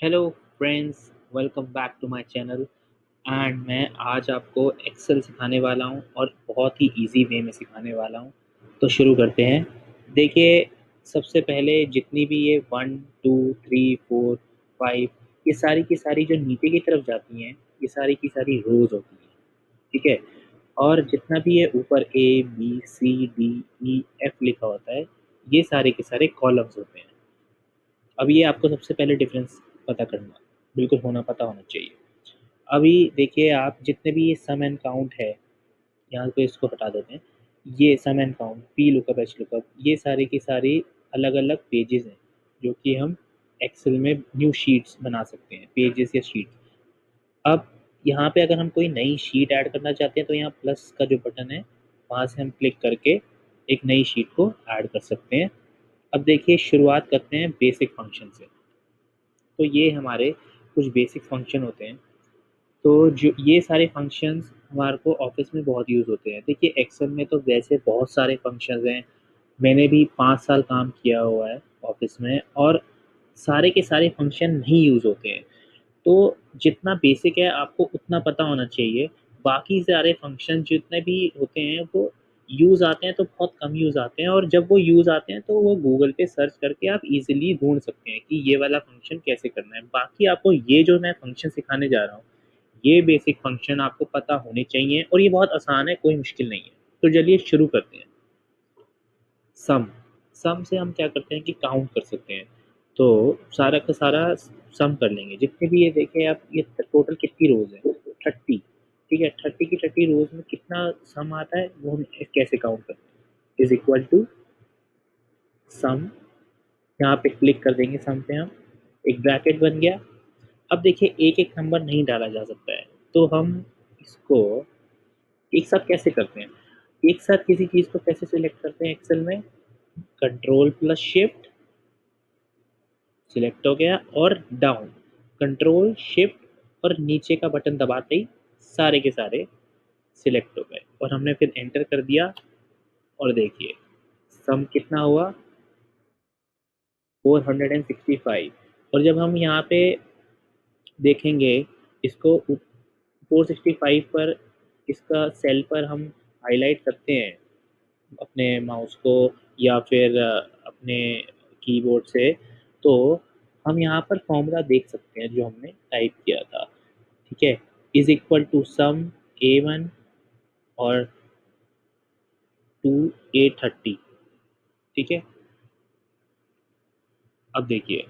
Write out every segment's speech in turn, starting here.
Hello friends, welcome back to my channel. And मैं आज आपको एक्सेल सिखाने वाला हूं और बहुत ही इजी वे में सिखाने वाला हूं। तो शुरू करते हैं। देखिए, सबसे पहले जितनी भी ये 1 2 3 4 5 ये सारी की सारी जो नीचे की तरफ जाती हैं, ये सारी की सारी रोज होती हैं। ठीक है। और जितना भी ये ऊपर A B C D E F लिखा होता है, ये सारे के सारे कॉलम्स होते हैं। अब ये आपको सबसे पहले डिफरेंस पता करना बिल्कुल पता होना चाहिए। अभी देखिए, आप जितने भी ये सम एंड काउंट है, यहाँ पे इसको हटा देते हैं। ये sum and count, P lookup, H lookup, ये सारी की सारी अलग अलग पेजेस हैं जो कि हम एक्सेल में न्यू शीट्स बना सकते हैं, पेजेस या शीट्स। अब यहाँ पे अगर हम कोई नई शीट ऐड करना चाहते हैं तो यहाँ प्लस का जो बटन है, वहाँ से हम क्लिक करके एक नई शीट को ऐड कर सकते हैं। अब देखिए, शुरुआत करते हैं बेसिक फंक्शन से। तो ये हमारे कुछ बेसिक फंक्शन होते हैं। तो जो ये सारे फंक्शंस हमारे को ऑफिस में बहुत यूज़ होते हैं। देखिए, एक्सेल में तो वैसे बहुत सारे फंक्शंस हैं। मैंने भी 5 साल काम किया हुआ है ऑफिस में, और सारे के सारे फंक्शन नहीं यूज़ होते हैं। तो जितना बेसिक है आपको उतना पता होना चाहिए। बाकी सारे फंक्शन जितने भी होते हैं वो यूज़ आते हैं तो बहुत कम यूज़ आते हैं, और जब वो यूज़ आते हैं तो वो गूगल पे सर्च करके आप इजीली ढूंढ सकते हैं कि ये वाला फंक्शन कैसे करना है। बाकी आपको ये जो मैं फंक्शन सिखाने जा रहा हूँ, ये बेसिक फंक्शन आपको पता होने चाहिए, और ये बहुत आसान है, कोई मुश्किल नहीं है। तो चलिए शुरू करते हैं। सम सम से हम क्या करते हैं कि काउंट कर सकते हैं। तो सारा का सारा सम कर लेंगे, जितने भी ये देखें आप, ये टोटल कितनी रोज है? 30। ठीक है, 30 की 30 रोज में कितना सम आता है वो हम कैसे काउंट करते हैं? Is equal to some. यहाँ पे क्लिक कर देंगे, सम पे हम, एक ब्रैकेट बन गया। अब देखिए, एक एक नंबर नहीं डाला जा सकता है, तो हम इसको एक साथ कैसे करते हैं? एक साथ किसी चीज को कैसे सिलेक्ट करते हैं एक्सेल में? कंट्रोल प्लस शिफ्ट, सिलेक्ट हो गया, और डाउन, कंट्रोल शिफ्ट और नीचे का बटन दबाते ही सारे के सारे सिलेक्ट हो गए, और हमने फिर एंटर कर दिया। और देखिए, सम कितना हुआ? 465। और जब हम यहाँ पे देखेंगे इसको, 465 पर इसका सेल पर हम हाईलाइट करते हैं अपने माउस को, या फिर अपने कीबोर्ड से, तो हम यहाँ पर फॉर्मूला देख सकते हैं जो हमने टाइप किया था। ठीक है, is equal to some A1 और 2 A30। ठीक है। अब देखिए,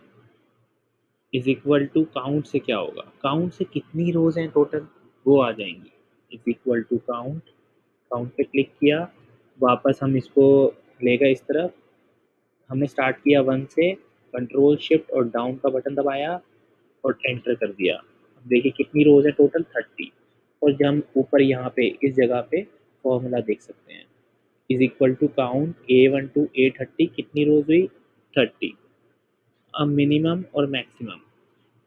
इज इक्वल टू काउंट से क्या होगा? काउंट से कितनी रोज हैं टोटल, वो आ जाएंगी। Is equal to count, count पे क्लिक किया, वापस हम इसको लेगा इस तरफ। हमने स्टार्ट किया 1 से, कंट्रोल शिफ्ट और डाउन का बटन दबाया और एंटर कर दिया। अब देखिए कितनी रोज है टोटल? 30। और जब हम ऊपर यहाँ पे इस जगह पे फॉर्मूला देख सकते हैं, is equal to count A1 to A30, कितनी रोज हुई? 30। अब मिनिमम और मैक्सिमम,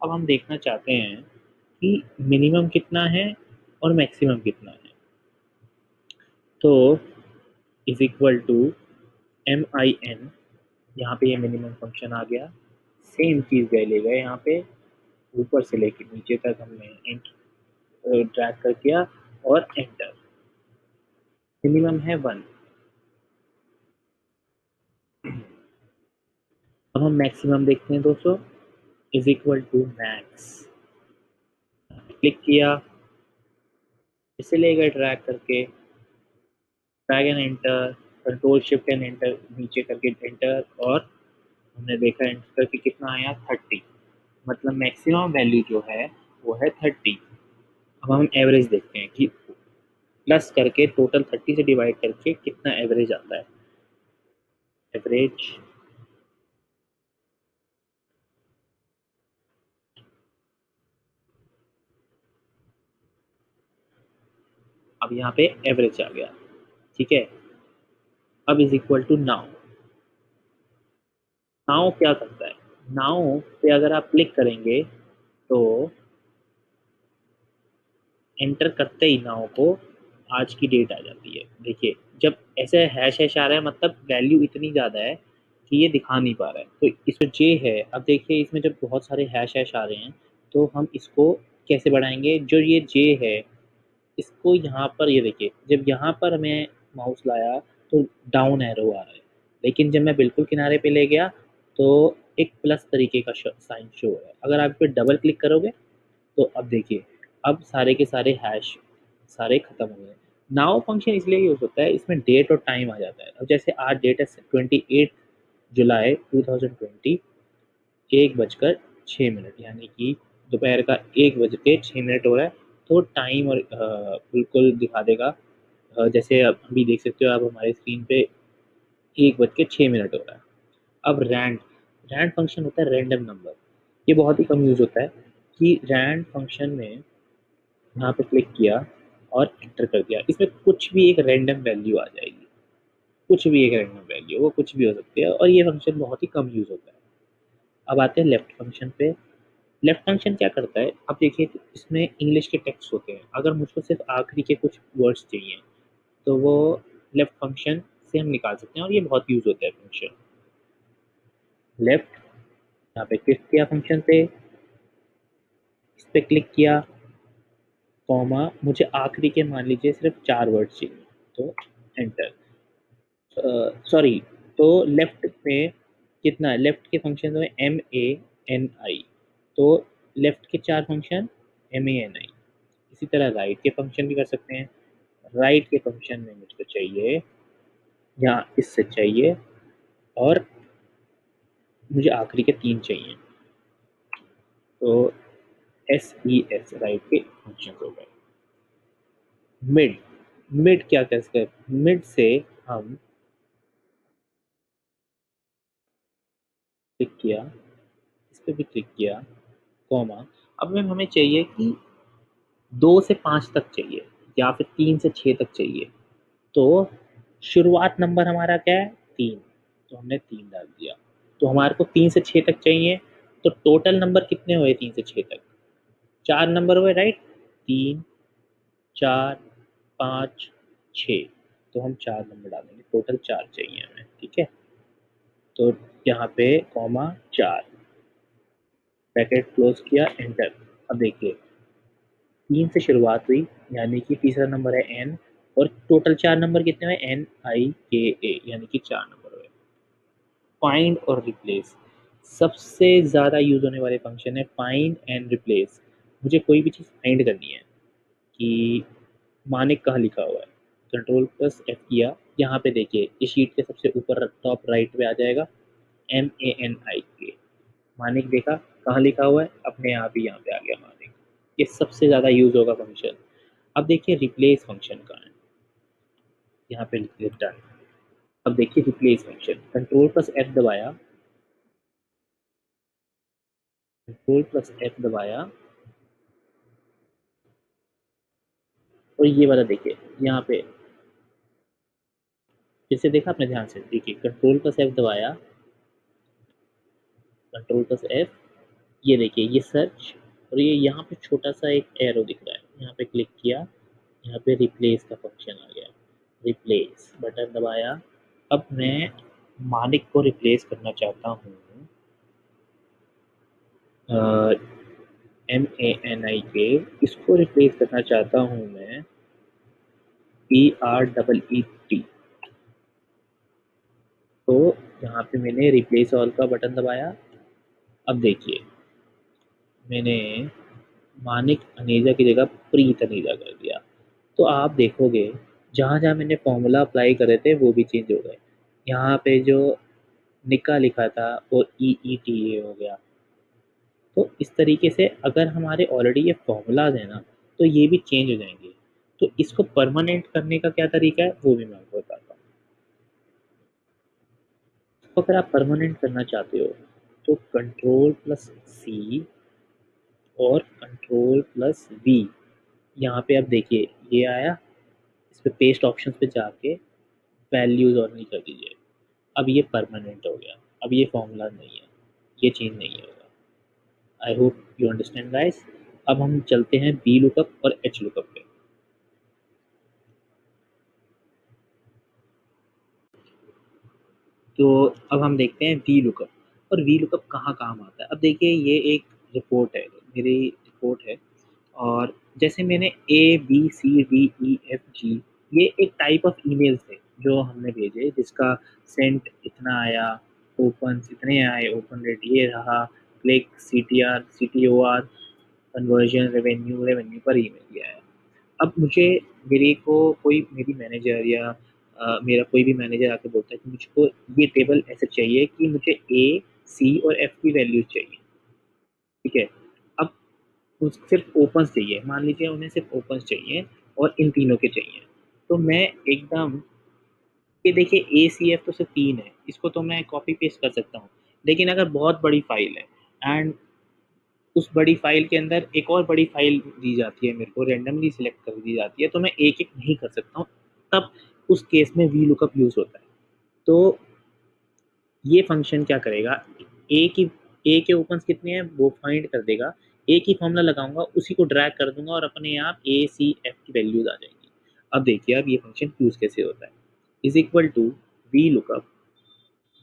अब हम देखना चाहते हैं कि मिनिमम कितना है और मैक्सिमम कितना है। तो इज इक्वल टू MIN, यहाँ पे ये मिनिमम फंक्शन आ गया। सेम चीज़ गए ले गए यहाँ पे, ऊपर से लेके नीचे तक हमने ड्रैग कर किया और एंटर। मिनिमम है 1। अब हम मैक्सिमम देखते हैं दोस्तों। Is equal to max, click किया, इसे ले गए ड्रैग करके, drag and enter, control shift and enter, नीचे करके एंटर, और हमने देखा एंटर करके कितना आया? 30। मतलब मैक्सिमम वैल्यू जो है वो है 30। अब हम एवरेज देखते हैं कि प्लस करके टोटल 30 से डिवाइड करके कितना एवरेज आता है। एवरेज, अब यहाँ पे एवरेज आ गया। ठीक है। अब is equal to now. Now क्या करता है? नाउ पे अगर आप क्लिक करेंगे तो एंटर करते ही नाउ को आज की डेट आ जाती है। देखिए, जब ऐसे हैश हैश आ रहा है मतलब वैल्यू इतनी ज़्यादा है कि ये दिखा नहीं पा रहा है। तो इसमें जे है, अब देखिए इसमें जब बहुत सारे हैश हैश आ रहे हैं तो हम इसको कैसे बढ़ाएंगे? जो ये जे है इसको यहाँ पर, ये देखिए जब यहाँ पर मैं माउस लाया तो डाउन एरो आ रहा है, लेकिन जब मैं बिल्कुल किनारे पे ले गया तो एक प्लस तरीके का साइन शो हो रहा है। अगर आप इस पर डबल क्लिक करोगे तो अब देखिए, अब सारे के सारे हैश सारे खत्म हो गए। नाउ फंक्शन इसलिए यूज होता है, इसमें डेट और टाइम आ जाता है। अब जैसे आज डेट है 28 जुलाई 2020, 1:06, यानी कि दोपहर का 1:06 हो रहा है। तो टाइम और बिल्कुल दिखा देगा। जैसे अब अभी देख सकते हो आप हमारे स्क्रीन पे 1:06 हो रहा है। अब रैंड रैंड फंक्शन होता है रैंडम नंबर। ये बहुत ही कम यूज होता है कि रैंड फंक्शन में यहाँ पे क्लिक किया और एंटर कर दिया, इसमें कुछ भी एक रैंडम वैल्यू आ जाएगी। कुछ भी एक रैंडम वैल्यू, वो कुछ भी हो सकती है, और ये फंक्शन बहुत ही कम यूज होता है। अब आते हैं लेफ्ट फंक्शन पे। लेफ्ट फंक्शन क्या करता है? अब देखिए इसमें इंग्लिश के टेक्स्ट होते हैं, अगर मुझको सिर्फ आखिरी के कुछ वर्ड्स चाहिए तो वो लेफ्ट फंक्शन से हम निकाल सकते हैं, और ये बहुत यूज होता है फंक्शन लेफ्ट। यहाँ पे क्लिक किया फंक्शन पे, इस पे क्लिक किया, कॉमा, मुझे आखिरी के मान लीजिए सिर्फ 4 वर्ड चाहिए तो एंटर। सॉरी, तो लेफ्ट में कितना है? लेफ्ट के फंक्शन में MANI, तो लेफ्ट के 4 फंक्शन MANI। इसी तरह राइट के फंक्शन भी कर सकते हैं। राइट के फंक्शन में मुझको चाहिए, या इससे चाहिए, और मुझे आखिरी के 3 चाहिए, तो SES राइट के फंक्शन हो गए। मिड मिड क्या कर सकते हैं? मिड से हम क्लिक किया, इस पर भी क्लिक किया, कॉमा, अब में हमें चाहिए कि 2 से 5 तक चाहिए, या फिर 3 से 6 तक चाहिए। तो शुरुआत नंबर हमारा क्या है? 3, तो हमने 3 डाल दिया। तो हमारे को 3 से 6 तक चाहिए, तो टोटल नंबर कितने हुए 3 से 6 तक? 4 नंबर हुए, राइट? 3, 4, 5, 6, तो हम 4 नंबर डालेंगे, टोटल 4 चाहिए हमें, ठीक है। तो यहाँ पे कॉमा 4, ब्रैकेट क्लोज किया, एंटर। अब देखिए 3 से शुरुआत हुई, यानी कि तीसरा नंबर है एन, और टोटल 4 नंबर कितने हुए? NIKA, यानी कि 4 नंबर हुए। फाइंड और रिप्लेस सबसे ज़्यादा यूज होने वाले फंक्शन है, फाइंड एंड रिप्लेस। मुझे कोई भी चीज़ फाइंड करनी है कि मानिक कहाँ लिखा हुआ है, Ctrl+F किया, यहाँ पे देखिए इस शीट के सबसे ऊपर टॉप राइट पे आ जाएगा MANIK। मानिक देखा कहाँ लिखा हुआ है, अपने आप ही यहाँ पे आ गया मानिक। ये सबसे ज़्यादा यूज होगा फंक्शन। अब देखिए रिप्लेस फंक्शन कहाँ है, यहाँ पे लिख दिया डन। अब देखिए रिप्लेस फंक्शन, Ctrl+F दबाया, Ctrl+F दबाया, और ये वाला देखिए यहाँ पे फिर से देखा आपने ध्यान से, देखिए Ctrl+F दबाया, Ctrl+F, ये देखिए ये सर्च, और ये यहाँ पे छोटा सा एक एरो दिख रहा है, यहाँ पे क्लिक किया, यहाँ पे रिप्लेस का फंक्शन आ गया। रिप्लेस बटन दबाया। अब मैं मानिक को रिप्लेस करना चाहता हूँ, MANIK, इसको रिप्लेस करना चाहता हूँ मैं PREET। तो यहाँ पे मैंने रिप्लेस ऑल का बटन दबाया। अब देखिए मैंने मानिक अनेजा की जगह प्रीत अनेजा कर दिया। तो आप देखोगे जहाँ जहाँ मैंने फॉर्मूला अप्लाई करे थे वो भी चेंज हो गए। यहाँ पे जो निका लिखा था वो EETA हो गया। तो इस तरीके से अगर हमारे ऑलरेडी ये फॉर्मूलाज हैं ना, तो ये भी चेंज हो जाएंगे। तो इसको परमानेंट करने का क्या तरीका है वो भी मैं आपको बताता हूँ। तो अगर आप परमानेंट करना चाहते हो तो Ctrl+C और Ctrl+V, यहाँ पे अब देखिए ये आया, इस पे पेस्ट ऑप्शन पे जाके वैल्यूज और नहीं कर दीजिए। अब ये परमानेंट हो गया, अब ये फॉर्मूला नहीं है, ये चेंज नहीं होगा। I hope you understand guys. अब हम चलते हैं बी लुकअप और एच लुकअप पे। तो अब हम देखते हैं वी लुकअप। और वी लुकअप कहाँ काम आता है। अब देखिए ये एक रिपोर्ट है, मेरी रिपोर्ट है, और जैसे मैंने A B C D E F G, ये एक टाइप ऑफ ईमेल्स थे जो हमने भेजे, जिसका सेंट इतना आया, ओपन इतने आए, ओपन रेट ये रहा, click C T R C T O R, conversion revenue revenue पर ईमेल ये आया। अब मुझे, मेरे को कोई मेरी मैनेजर या मेरा कोई भी मैनेजर आके बोलता है कि मुझको ये टेबल ऐसे चाहिए कि मुझे ए सी और एफ की वैल्यूज चाहिए, ठीक है। अब सिर्फ ओपन्स चाहिए, मान लीजिए उन्हें सिर्फ ओपन्स चाहिए और इन तीनों के चाहिए, तो मैं एकदम, ये देखिए ए सी एफ तो सिर्फ तीन है, इसको तो मैं कॉपी पेस्ट कर सकता हूँ। लेकिन अगर बहुत बड़ी फाइल है एंड उस बड़ी फाइल के अंदर एक और बड़ी फाइल दी जाती है, मेरे को रैंडमली सिलेक्ट कर दी जाती है, तो मैं एक एक नहीं कर सकता हूँ, तब उस केस में वी लुकअप यूज होता है। तो ये फंक्शन क्या करेगा, ए की, ए के ओपन्स कितने हैं वो फाइंड कर देगा, ए की फॉर्मूला लगाऊंगा, उसी को ड्रैग कर दूंगा और अपने आप ए सी एफ की वैल्यूज आ जाएंगी। अब देखिए अब ये फंक्शन यूज कैसे होता है, is equal to V lookup,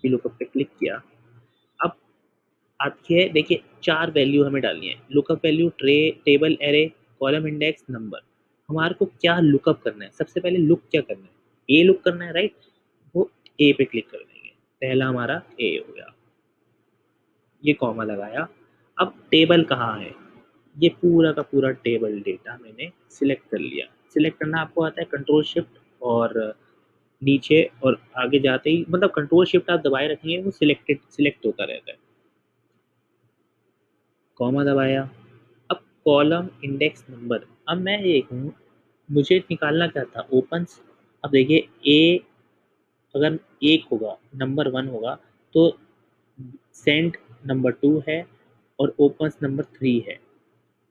V lookup पे क्लिक किया। अब आती है, देखिए चार वैल्यू हमें डालनी है, lookup value, tray, table array, column index, number. हमारे को क्या लुकअप करना है, सबसे पहले लुक क्या करना है, ए लुक करना है, राइट। वो ए पे क्लिक कर देंगे, पहला हमारा ए हो गया, ये कॉमा लगाया। अब टेबल कहाँ है, ये पूरा का पूरा टेबल डेटा मैंने सिलेक्ट कर लिया। सिलेक्ट करना आपको आता है, कंट्रोल शिफ्ट और नीचे और आगे जाते ही, मतलब कंट्रोल शिफ्ट आप दबाए रखेंगे वो सिलेक्ट होता रहता है। कॉमा दबाया। अब कॉलम इंडेक्स नंबर, अब मैं ये हूँ, मुझे निकालना क्या था, ओपन्स। अब देखिए ए अगर एक होगा, नंबर वन होगा, तो सेंट नंबर टू है और ओपन्स नंबर थ्री है,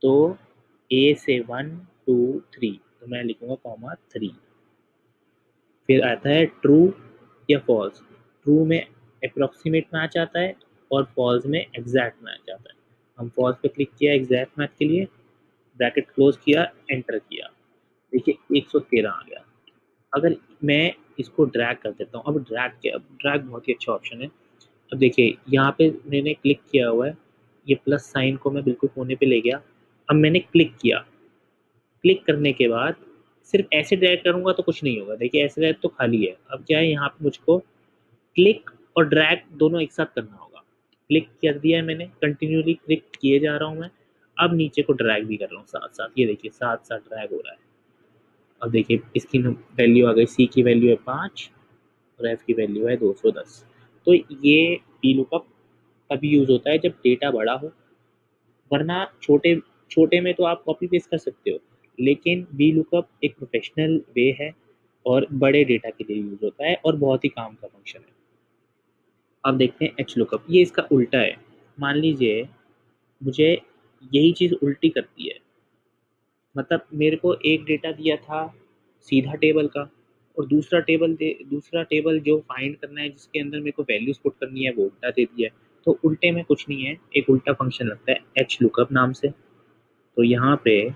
तो ए से वन टू थ्री, तो मैं लिखूंगा कॉमा थ्री। फिर आता है ट्रू या फॉल्स, ट्रू में अप्रोक्सीमेट मैच आता है और फॉल्स में एग्जैक्ट मैच आता है। हम फॉल्स पे क्लिक किया एग्जैक्ट मैच के लिए, ब्रैकेट क्लोज किया, एंटर किया, देखिए 113 आ गया। अगर मैं इसको ड्रैग कर देता हूँ, अब ड्रैग किया, अब ड्रैग बहुत ही अच्छा ऑप्शन है। अब देखिए यहाँ पे मैंने क्लिक किया हुआ है, ये प्लस साइन को मैं बिल्कुल कोने पे ले गया। अब मैंने क्लिक किया, क्लिक करने के बाद सिर्फ ऐसे ड्रैग करूंगा तो कुछ नहीं होगा, देखिए ऐसे ड्रैग तो खाली है। अब क्या है, यहाँ पे मुझको क्लिक और ड्रैग दोनों एक साथ करना होगा। क्लिक कर दिया है मैंने, कंटिन्यूली क्लिक किए जा रहा हूँ मैं। अब नीचे को ड्रैग भी कर रहा हूँ साथ साथ, ये देखिए साथ साथ ड्रैग हो रहा है। अब देखिए इसकी वैल्यू आ गई, सी की वैल्यू है 5 और एफ की वैल्यू है 210। तो ये वी लुकअप तभी यूज होता है जब डेटा बड़ा हो, वरना छोटे छोटे में तो आप कॉपी पेस्ट कर सकते हो, लेकिन वी लुकअप एक प्रोफेशनल वे है और बड़े डेटा के लिए यूज होता है और बहुत ही काम का फंक्शन है। अब देखते हैं एच लुकअप, ये इसका उल्टा है। मान लीजिए मुझे यही चीज़ उल्टी करती है, मतलब मेरे को एक डेटा दिया था सीधा टेबल का, और दूसरा टेबल जो फाइंड करना है जिसके अंदर मेरे को वैल्यूज पुट करनी है वो उल्टा दे दिया है। तो उल्टे में कुछ नहीं है, एक उल्टा फंक्शन लगता है एच लुकअप नाम से। तो यहाँ पे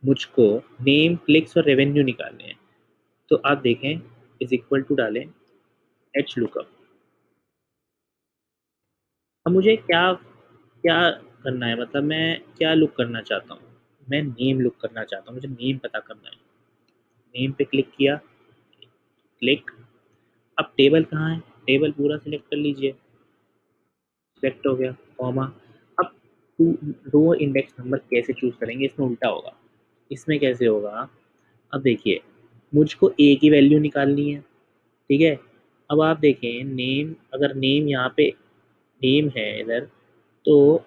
मुझको नेम, क्लिक्स और रेवेन्यू निकालने हैं, तो आप देखें इज इक्वल टू डालें एच लुकअप। अब मुझे क्या क्या करना है, मतलब मैं क्या लुक करना चाहता हूँ, मैं नेम लुक करना चाहता हूँ, मुझे नेम पता करना है। नेम पे क्लिक किया, क्लिक। अब टेबल कहाँ है, टेबल पूरा सिलेक्ट कर लीजिए, सिलेक्ट हो गया, कॉमा। अब टू रो इंडेक्स नंबर कैसे चूज करेंगे, इसमें उल्टा होगा, इसमें कैसे होगा। अब देखिए मुझको ए की वैल्यू निकालनी है, ठीक है। अब आप देखें नेम, अगर नेम यहाँ पे नेम है इधर, तो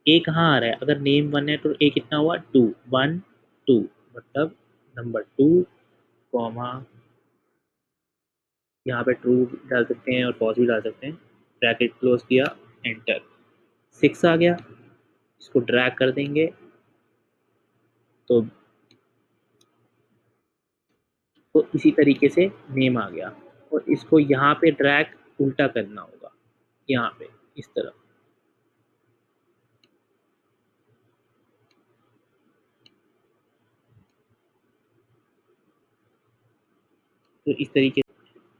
ए कहाँ आ रहा है, अगर नेम वन है तो ए कितना हुआ, टू, वन टू, मतलब नंबर टू, कॉमा, यहाँ पे ट्रू डाल सकते हैं और फॉल्स भी डाल सकते हैं, ब्रैकेट क्लोज किया, एंटर। 6 आ गया, इसको ड्रैग कर देंगे, तो इसी तरीके से नेम आ गया, और इसको यहाँ पे ड्रैग उल्टा करना होगा, यहाँ पे इस तरफ। तो इस तरीके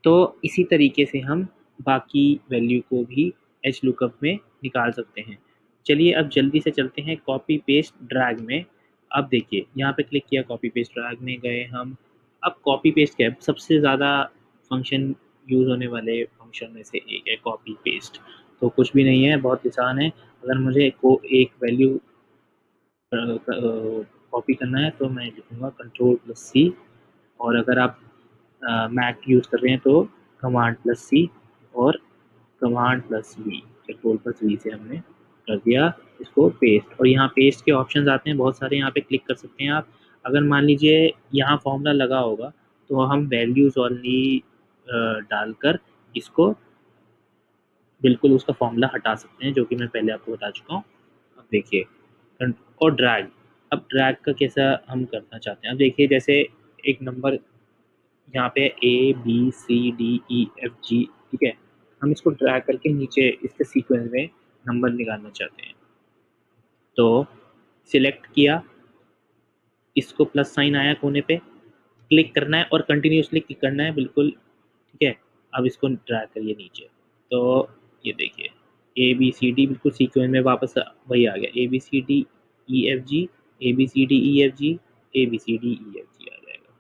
तो इसी तरीके से हम बाकी वैल्यू को भी एच लुकअप में निकाल सकते हैं। चलिए अब जल्दी से चलते हैं कॉपी पेस्ट ड्रैग में। अब देखिए यहाँ पे क्लिक किया, कॉपी पेस्ट ड्रैग में गए हम। अब कॉपी पेस्ट क्या है, सबसे ज़्यादा फंक्शन यूज़ होने वाले फंक्शन में से एक है कॉपी पेस्ट। तो कुछ भी नहीं है, बहुत आसान है। अगर मुझे को एक वैल्यू कॉपी करना है तो मैं लिखूँगा Ctrl+C, और अगर आप मैक यूज़ कर रहे हैं तो Command+C और Command+V, Ctrl+V से हमने कर दिया इसको पेस्ट। और यहाँ पेस्ट के ऑप्शंस आते हैं बहुत सारे, यहाँ पे क्लिक कर सकते हैं आप। अगर मान लीजिए यहाँ फॉर्मूला लगा होगा तो हम वैल्यूज़ ओनली डालकर इसको बिल्कुल उसका फॉर्मूला हटा सकते हैं, जो कि मैं पहले आपको बता चुका हूँ। अब देखिए और ड्रैग, अब ड्रैग का कैसा हम करना चाहते हैं। अब देखिए जैसे एक नंबर यहाँ पे ABCDEFG, ठीक है, हम इसको ड्रैग करके नीचे इसके सीक्वेंस में नंबर निकालना चाहते हैं। तो सिलेक्ट किया, इसको प्लस साइन आया कोने पे, क्लिक करना है और कंटिन्यूसली क्लिक करना है बिल्कुल, ठीक है। अब इसको ड्रैग करिए नीचे, तो ये देखिए ABCD बिल्कुल सीक्वेंस में वापस वही आ गया, ABCDEFG ABCDEFG ABCDEFG आ जाएगा।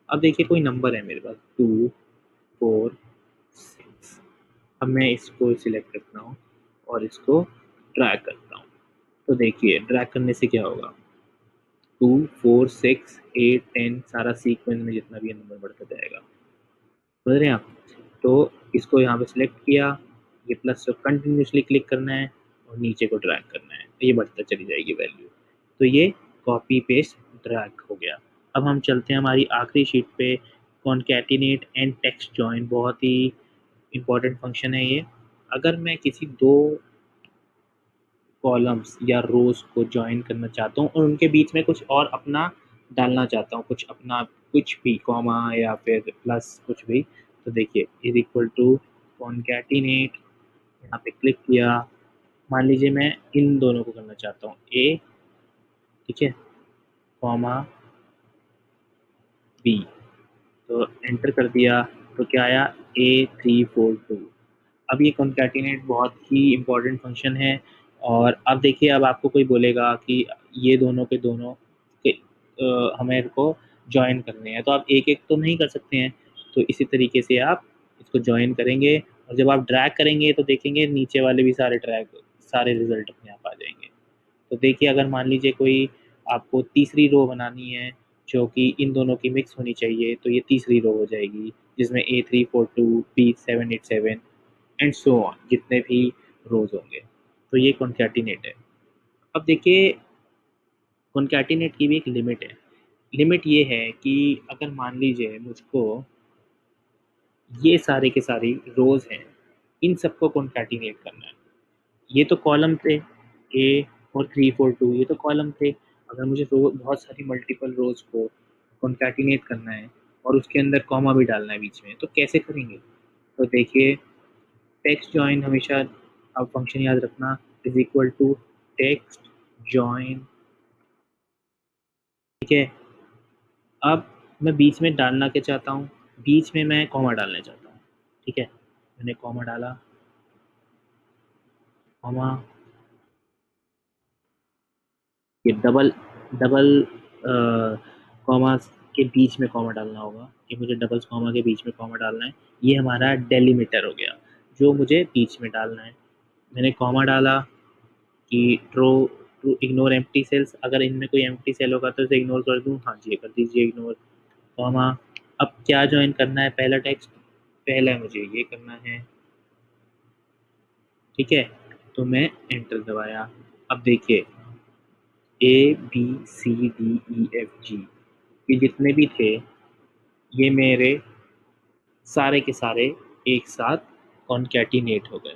अब देखिए कोई नंबर है मेरे पास 2 4 6, अब मैं इसको सिलेक्ट करता हूँ और इसको ड्रैग करता हूँ। तो देखिए ड्रैग करने से क्या होगा, 2 4 6 8 10 सारा सीक्वेंस में जितना भी है नंबर बढ़ता जाएगा, समझ रहे हैं आप। तो इसको यहाँ पे सिलेक्ट किया, ये प्लस से कंटिन्यूसली क्लिक करना है और नीचे को ड्रैग करना है, तो ये बढ़ता चली जाएगी वैल्यू। तो ये कॉपी पेस्ट ड्रैग हो गया। अब हम चलते हैं हमारी आखिरी शीट पे, कॉन्कैटिनेट एंड टेक्स्ट जॉइन। बहुत ही इंपॉर्टेंट फंक्शन है ये। अगर मैं किसी दो कॉलम्स या रोज को ज्वाइन करना चाहता हूँ और उनके बीच में कुछ और अपना डालना चाहता हूँ, कुछ अपना, कुछ भी कॉमा या फिर प्लस कुछ भी, तो देखिए इज इक्वल टू कॉन्कैटिनेट, यहाँ पे क्लिक किया। मान लीजिए मैं इन दोनों को करना चाहता हूँ, ए, ठीक है, कॉमा बी, तो एंटर कर दिया तो क्या आया, A342। अब ये कॉन्कैटिनेट बहुत ही इम्पोर्टेंट फंक्शन है। और अब देखिए अब आपको कोई बोलेगा कि ये दोनों के दोनों के हमें को ज्वाइन करने हैं, तो आप एक एक तो नहीं कर सकते हैं। तो इसी तरीके से आप इसको ज्वाइन करेंगे और जब आप ड्रैग करेंगे तो देखेंगे नीचे वाले भी सारे ड्रैग, सारे रिजल्ट अपने आप आ जाएंगे। तो देखिए अगर मान लीजिए कोई आपको तीसरी रो बनानी है जो कि इन दोनों की मिक्स होनी चाहिए, तो ये तीसरी रो हो जाएगी जिसमें A342 B787 and so on जितने भी रोज होंगे। तो ये कॉन्कैटिनेट है। अब देखिए कॉन्कैटिनेट की भी एक लिमिट है। लिमिट ये है कि अगर मान लीजिए मुझको ये सारे के सारे रोज हैं, इन सबको कॉन्कैटिनेट करना है। ये तो कॉलम थे, ए और 3 4 2 ये तो कॉलम थे। अगर मुझे रो बहुत सारी मल्टीपल रोज को कॉन्कैटिनेट करना है और उसके अंदर कॉमा भी डालना है बीच में, तो कैसे करेंगे। तो देखिए टेक्स्ट जॉइन हमेशा आप फंक्शन याद रखना, is equal to text join, ठीक है। अब मैं बीच में डालना क्या चाहता हूँ, बीच में मैं कॉमा डालना चाहता हूँ, ठीक है। मैंने कॉमा डाला, कॉमा, ये डबल डबल कॉमा के बीच में कॉमा डालना होगा, कि मुझे डबल कॉमा के बीच में कॉमा डालना है। ये हमारा डेलीमीटर हो गया जो मुझे बीच में डालना है। मैंने कॉमा डाला कि ट्रो टू इग्नोर एम्प्टी सेल्स, अगर इनमें कोई एम्प्टी सेल होगा तो इसे इग्नोर कर दूँ, हाँ जी कर दीजिए इग्नोर, कॉमा। अब क्या ज्वाइन करना है, पहला टेक्स्ट, पहला मुझे ये करना है, ठीक है। तो मैं एंटर दबाया। अब देखिए ABCDEFG ये जितने भी थे ये मेरे सारे के सारे एक साथ कॉन्कैटिनेट हो गए।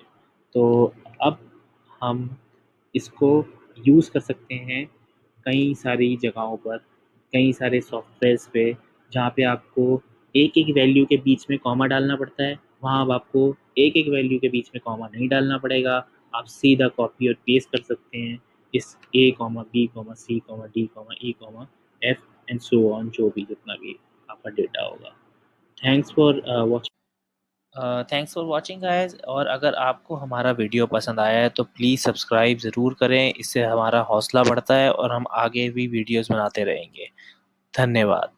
तो अब हम इसको यूज़ कर सकते हैं कई सारी जगहों पर, कई सारे सॉफ्टवेयर्स पे, जहाँ पे आपको एक एक वैल्यू के बीच में कॉमा डालना पड़ता है, वहाँ अब आपको एक एक वैल्यू के बीच में कॉमा नहीं डालना पड़ेगा। आप सीधा कॉपी और पेस्ट कर सकते हैं इस A comma B comma C comma D comma E comma F and so on, जो भी जितना भी आपका डेटा होगा। Thanks for watching. Thanks for watching guys, और अगर आपको हमारा वीडियो पसंद आया है तो प्लीज़ सब्सक्राइब ज़रूर करें, इससे हमारा हौसला बढ़ता है और हम आगे भी वीडियोस बनाते रहेंगे। धन्यवाद।